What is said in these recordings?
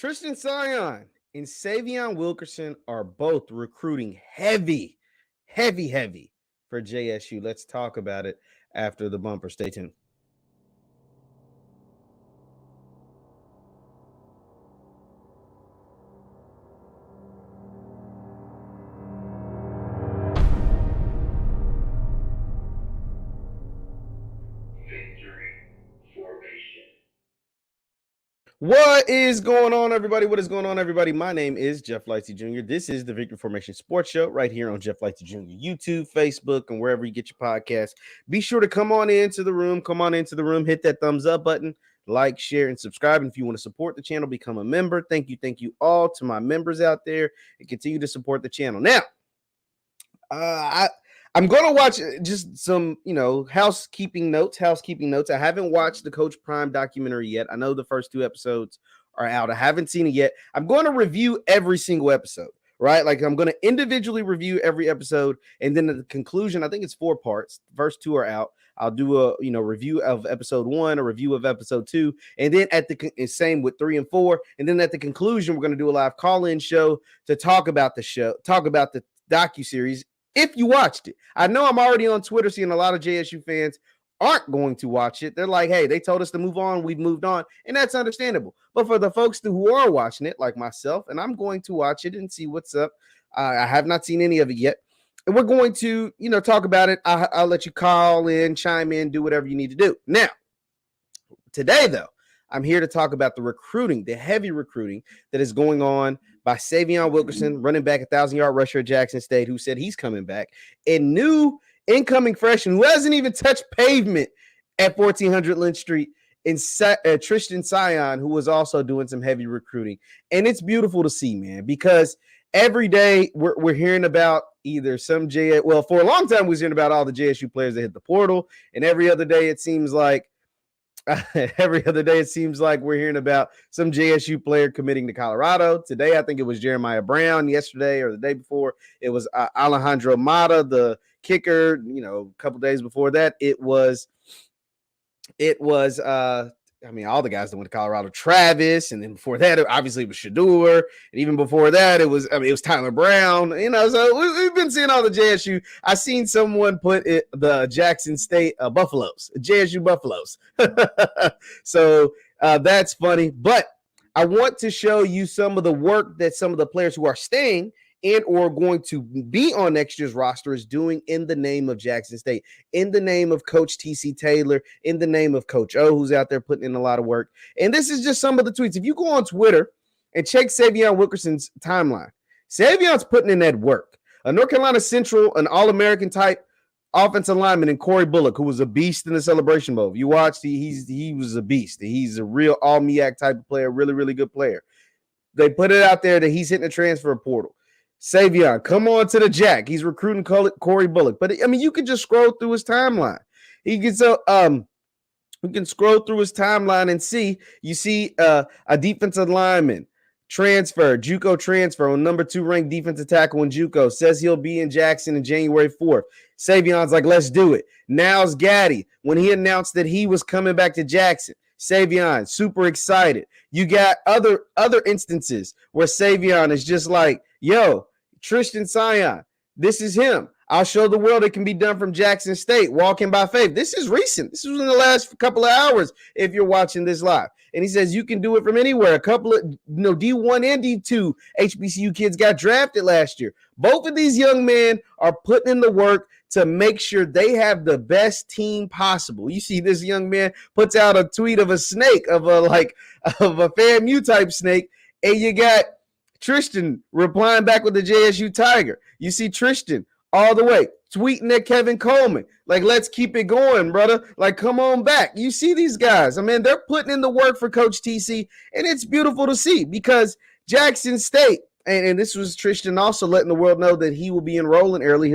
Tristen Sion and Sy'veon Wilkerson are both recruiting heavy for JSU. Let's talk about it after the bumper. Stay tuned. What is going on, everybody? What is going on, everybody? My name is JeffLightsyJr. This is the Victory Formation Sports Show right here on JeffLightsYJr. YouTube, Facebook, and wherever you get your podcasts. Be sure to come on into the room. Hit that thumbs up button, like, share, and subscribe. And if you want to support the channel, become a member. Thank you all to my members out there, and continue to support the channel. Now, I'm going to watch just some, housekeeping notes. I haven't watched the Coach Prime documentary yet. I know the first 2 episodes are out. I haven't seen it yet. I'm going to review every single episode, right? Like I'm going to individually review every episode. And then at the conclusion, I think it's 4 parts. The first 2 are out. I'll do a, review of episode 1, a review of episode 2. And then at the same with 3 and 4. And then at the conclusion, we're going to do a live call-in show to talk about the show, talk about the docuseries. If you watched it, I know I'm already on Twitter seeing a lot of JSU fans aren't going to watch it. They're like, hey, they told us to move on. We've moved on. And that's understandable. But for the folks who are watching it, like myself, and I'm going to watch it and see what's up. I have not seen any of it yet. And we're going to, talk about it. I'll let you call in, chime in, do whatever you need to do. Now, today, though, I'm here to talk about the recruiting, the heavy recruiting that is going on by Sy'veon Wilkerson, running back, 1,000-yard rusher at Jackson State, who said he's coming back, and new incoming freshman who hasn't even touched pavement at 1400 Lynch Street, and Tristen Sion, who was also doing some heavy recruiting. And it's beautiful to see, man, because every day we're hearing about either some for a long time we was hearing about all the JSU players that hit the portal, and every other day it seems like we're hearing about some JSU player committing to Colorado. Today, I think it was Jeremiah Brown. Yesterday or the day before, it was Alejandro Mata, the kicker. A couple days before that, it was all the guys that went to Colorado, Travis, and then before that, obviously it was Shador, and even before that, it was Tyler Brown. So we've been seeing all the JSU. I seen someone put the Jackson State Buffaloes, JSU Buffaloes. So that's funny, but I want to show you some of the work that some of the players who are staying and or going to be on next year's roster is doing in the name of Jackson State, in the name of Coach T.C. Taylor, in the name of Coach O, who's out there putting in a lot of work. And this is just some of the tweets. If you go on Twitter and check Sy'veon Wilkerson's timeline, Sy'veon's putting in that work. A North Carolina Central, an All-American type offensive lineman in Corey Bullock, who was a beast in the Celebration Bowl. If you watched, he was a beast. He's a real all-MEAC type of player, really, really good player. They put it out there that he's hitting the transfer portal. Sy'veon, come on to the Jack. He's recruiting Corey Bullock. But, you can just scroll through his timeline. You can scroll through his timeline and see. You see a defensive lineman transfer, JUCO transfer on number 2 ranked defensive tackle in JUCO. Says he'll be in Jackson on January 4th. Sy'veon's like, let's do it. Now's Gaddy. When he announced that he was coming back to Jackson, Sy'veon, super excited. You got other instances where Sy'veon is just like, yo, Tristen Sion, this is him. I'll show the world it can be done from Jackson State, walking by faith. This is recent. This was in the last couple of hours if you're watching this live. And he says you can do it from anywhere. A couple of D1 and D2 HBCU kids got drafted last year. Both of these young men are putting in the work to make sure they have the best team possible. You see this young man puts out a tweet of a snake, of a FAMU type snake, and you got Tristen replying back with the JSU Tiger. You see Tristen all the way tweeting at Kevin Coleman, like, let's keep it going, brother. Like, come on back. You see these guys. They're putting in the work for Coach TC, and it's beautiful to see because Jackson State, and this was Tristen also letting the world know that he will be enrolling early.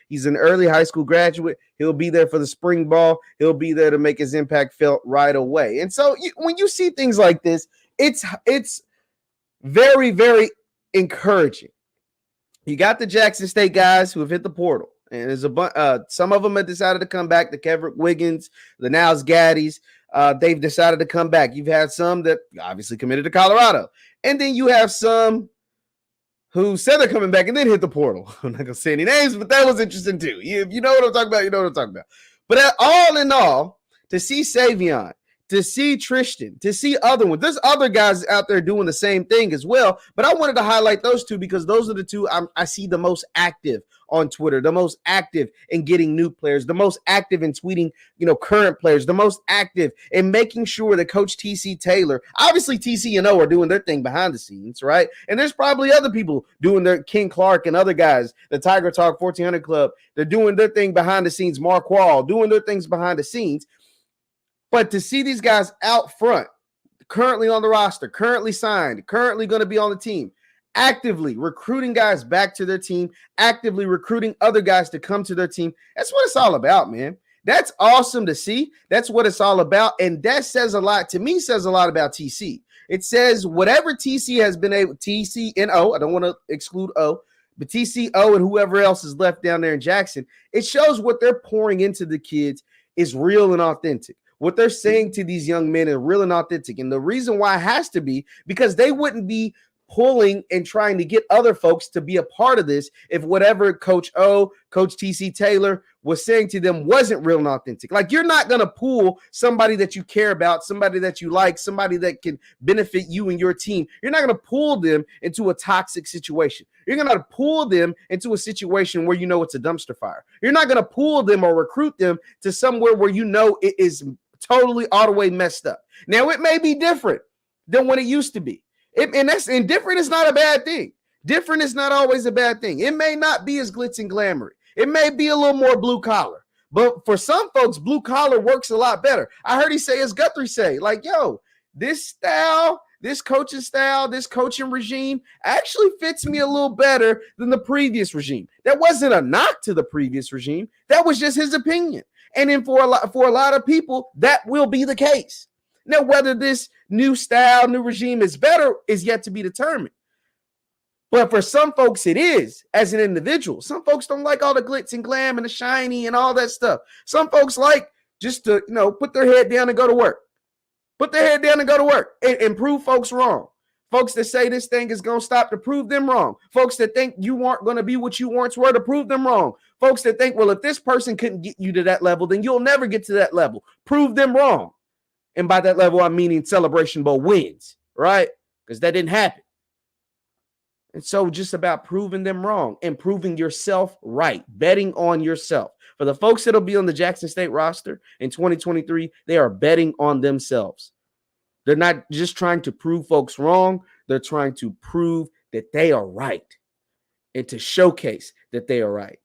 He's an early high school graduate. He'll be there for the spring ball. He'll be there to make his impact felt right away. And so when you see things like this, it's very, very encouraging. You got the Jackson State guys who have hit the portal, and there's some of them have decided to come back. The Kevrick Wiggins, the Niles Gaddies, they've decided to come back. You've had some that obviously committed to Colorado. And then you have some who said they're coming back and then hit the portal. I'm not going to say any names, but that was interesting too. You know what I'm talking about? You know what I'm talking about. But all in all, to see Sy'veon, to see Tristen, to see other ones, there's other guys out there doing the same thing as well. But I wanted to highlight those two because those are the two I see the most active on Twitter, the most active in getting new players, the most active in tweeting, current players, the most active in making sure that Coach TC Taylor, obviously TC and O are doing their thing behind the scenes, right? And there's probably other people doing their King Clark and other guys, the Tiger Talk 1400 Club, they're doing their thing behind the scenes, Mark Wall doing their things behind the scenes. But to see these guys out front, currently on the roster, currently signed, currently going to be on the team, actively recruiting guys back to their team, actively recruiting other guys to come to their team. That's what it's all about, man. That's awesome to see. That's what it's all about. And that says a lot, to me, says a lot about TC. It says whatever TC has been able, TC and O, I don't want to exclude O, but TC, O, and whoever else is left down there in Jackson, it shows what they're pouring into the kids is real and authentic. What they're saying to these young men is real and authentic. And the reason why it has to be because they wouldn't be pulling and trying to get other folks to be a part of this if whatever Coach O, Coach TC Taylor was saying to them wasn't real and authentic. Like, you're not going to pull somebody that you care about, somebody that you like, somebody that can benefit you and your team. You're not going to pull them into a toxic situation. You're going to pull them into a situation where it's a dumpster fire. You're not going to pull them or recruit them to somewhere where it is totally all the way messed up. Now, it may be different than what it used to be. And different is not a bad thing. Different is not always a bad thing. It may not be as glitz and glamour. It may be a little more blue collar. But for some folks, blue collar works a lot better. I heard he say, as Guthrie say, like, yo, this style, this coaching style, this coaching regime actually fits me a little better than the previous regime. That wasn't a knock to the previous regime. That was just his opinion. And then for a lot of people, that will be the case. Now, whether this new style, new regime is better is yet to be determined. But for some folks, it is as an individual. Some folks don't like all the glitz and glam and the shiny and all that stuff. Some folks like just to, put their head down and go to work. Put their head down and go to work and prove folks wrong. Folks that say this thing is going to stop to prove them wrong. Folks that think you aren't going to be what you once were to prove them wrong. Folks that think, well, if this person couldn't get you to that level, then you'll never get to that level. Prove them wrong. And by that level, I'm meaning Celebration Bowl wins, right? Because that didn't happen. And so just about proving them wrong and proving yourself right, betting on yourself. For the folks that'll be on the Jackson State roster in 2023, they are betting on themselves. They're not just trying to prove folks wrong. They're trying to prove that they are right and to showcase that they are right.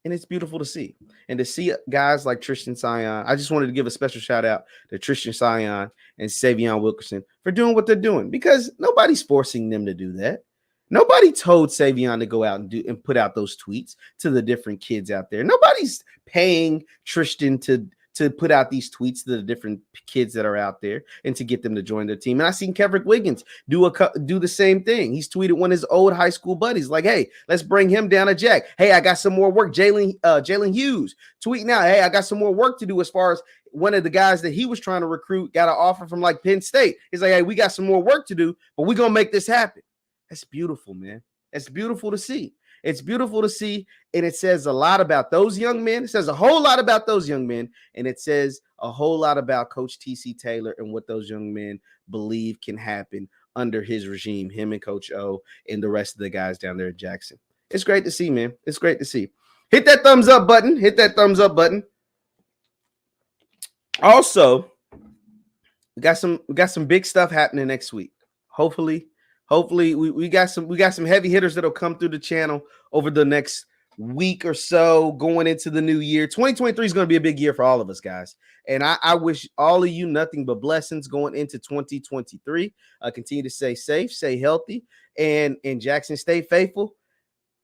And it's beautiful to see. And to see guys like Tristen Sion, I just wanted to give a special shout out to Tristen Sion and Sy'veon Wilkerson for doing what they're doing because nobody's forcing them to do that. Nobody told Sy'veon to go out and put out those tweets to the different kids out there. Nobody's paying Tristen to put out these tweets to the different kids that are out there and to get them to join their team. And I seen Kevrick Wiggins do the same thing. He's tweeted one of his old high school buddies like, hey, let's bring him down to Jack. Hey, I got some more work. Jalen Hughes tweeting out, hey, I got some more work to do as far as one of the guys that he was trying to recruit got an offer from like Penn State. He's like, hey, we got some more work to do, but we're going to make this happen. That's beautiful, man. It's beautiful to see. It's beautiful to see, and it says a lot about those young men. It says a whole lot about those young men, and it says a whole lot about Coach TC Taylor and what those young men believe can happen under his regime, him and Coach O and the rest of the guys down there at Jackson. It's great to see, man. It's great to see. Hit that thumbs up button. Hit that thumbs up button. Also, we got some big stuff happening next week. Hopefully we got some heavy hitters that'll come through the channel over the next week or so going into the new year. 2023 is going to be a big year for all of us, guys. And I wish all of you nothing but blessings going into 2023. Continue to stay safe, stay healthy, and in Jackson, stay faithful.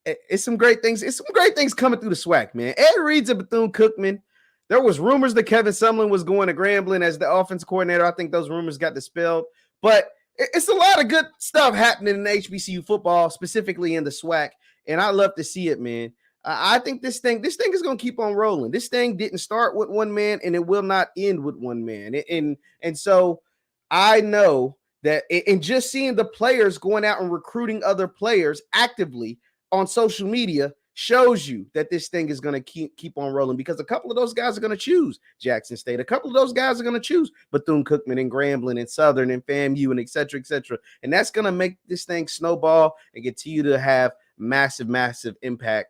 It's some great things. It's some great things coming through the SWAC, man. Ed Reed's a Bethune-Cookman. There was rumors that Kevin Sumlin was going to Grambling as the offense coordinator. I think those rumors got dispelled, but it's a lot of good stuff happening in HBCU football, specifically in the SWAC, and I love to see it, man. I think this thing is going to keep on rolling. This thing didn't start with one man, and it will not end with one man. And so I know that, and just seeing the players going out and recruiting other players actively on social media shows you that this thing is going to keep on rolling, because a couple of those guys are going to choose Jackson State. A couple of those guys are going to choose Bethune-Cookman and Grambling and Southern and FAMU and et cetera, et cetera. And that's going to make this thing snowball and continue to have massive, massive impact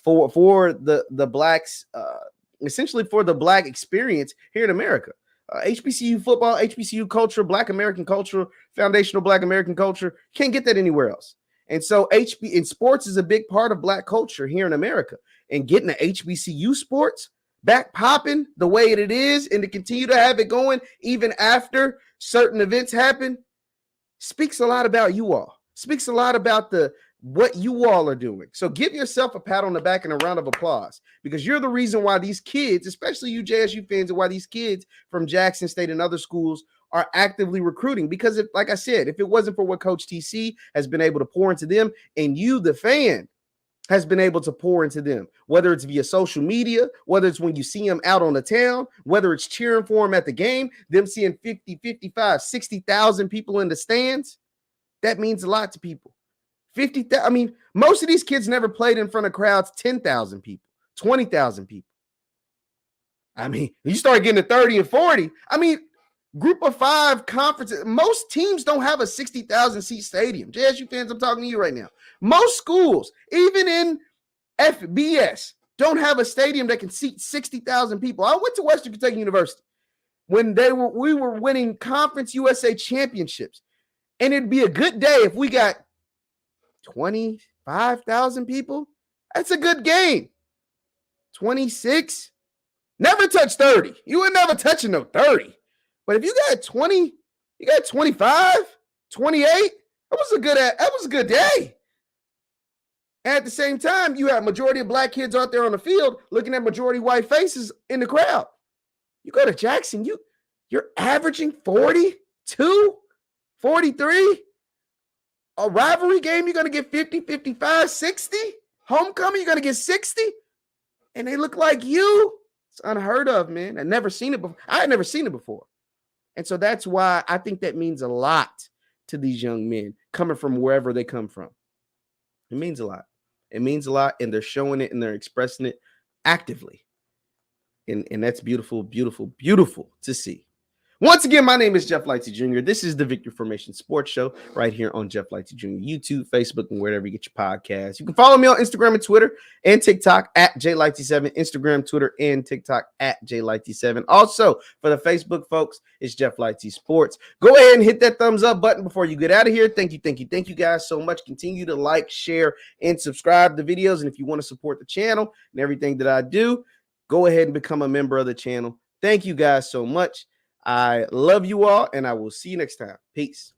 for the blacks, essentially for the black experience here in America. HBCU football, HBCU culture, Black American culture, foundational Black American culture, can't get that anywhere else. And so in sports is a big part of Black culture here in America. And getting the HBCU sports back popping the way it is, and to continue to have it going even after certain events happen, speaks a lot about you all. Speaks a lot about what you all are doing. So give yourself a pat on the back and a round of applause, because you're the reason why these kids, especially you JSU fans, and why these kids from Jackson State and other schools are actively recruiting. Because if, like I said, if it wasn't for what Coach TC has been able to pour into them, and you, the fan, has been able to pour into them, whether it's via social media, whether it's when you see them out on the town, whether it's cheering for them at the game, them seeing 50, 55, 60,000 people in the stands, that means a lot to people. 50,000. I mean, most of these kids never played in front of crowds 10,000 people, 20,000 people. I mean, you start getting to 30 and 40. I mean, group of 5 conferences. Most teams don't have a 60,000 seat stadium. JSU fans, I'm talking to you right now. Most schools, even in FBS, don't have a stadium that can seat 60,000 people. I went to Western Kentucky University when we were winning Conference USA championships, and it'd be a good day if we got 25,000 people. That's a good game. 26, never touch 30. You would never touch no 30. But if you got 20, you got 25, 28, that was a good day. And at the same time, you have majority of Black kids out there on the field looking at majority white faces in the crowd. You go to Jackson, you're averaging 42, 43. A rivalry game, you're going to get 50, 55, 60. Homecoming, you're going to get 60. And they look like you. It's unheard of, man. I've never seen it before. I had never seen it before. And so that's why I think that means a lot to these young men coming from wherever they come from. It means a lot. It means a lot, and they're showing it and they're expressing it actively. And that's beautiful, beautiful, beautiful to see. Once again, my name is Jeff Lightsy Jr. This is the Victory Formation Sports Show right here on Jeff Lightsy Jr. YouTube, Facebook, and wherever you get your podcasts. You can follow me on Instagram and Twitter and TikTok at JLightsy7, Instagram, Twitter, and TikTok at JLightsy7. Also, for the Facebook folks, it's Jeff Lightsy Sports. Go ahead and hit that thumbs up button before you get out of here. Thank you guys so much. Continue to like, share, and subscribe to videos. And if you want to support the channel and everything that I do, go ahead and become a member of the channel. Thank you guys so much. I love you all, and I will see you next time. Peace.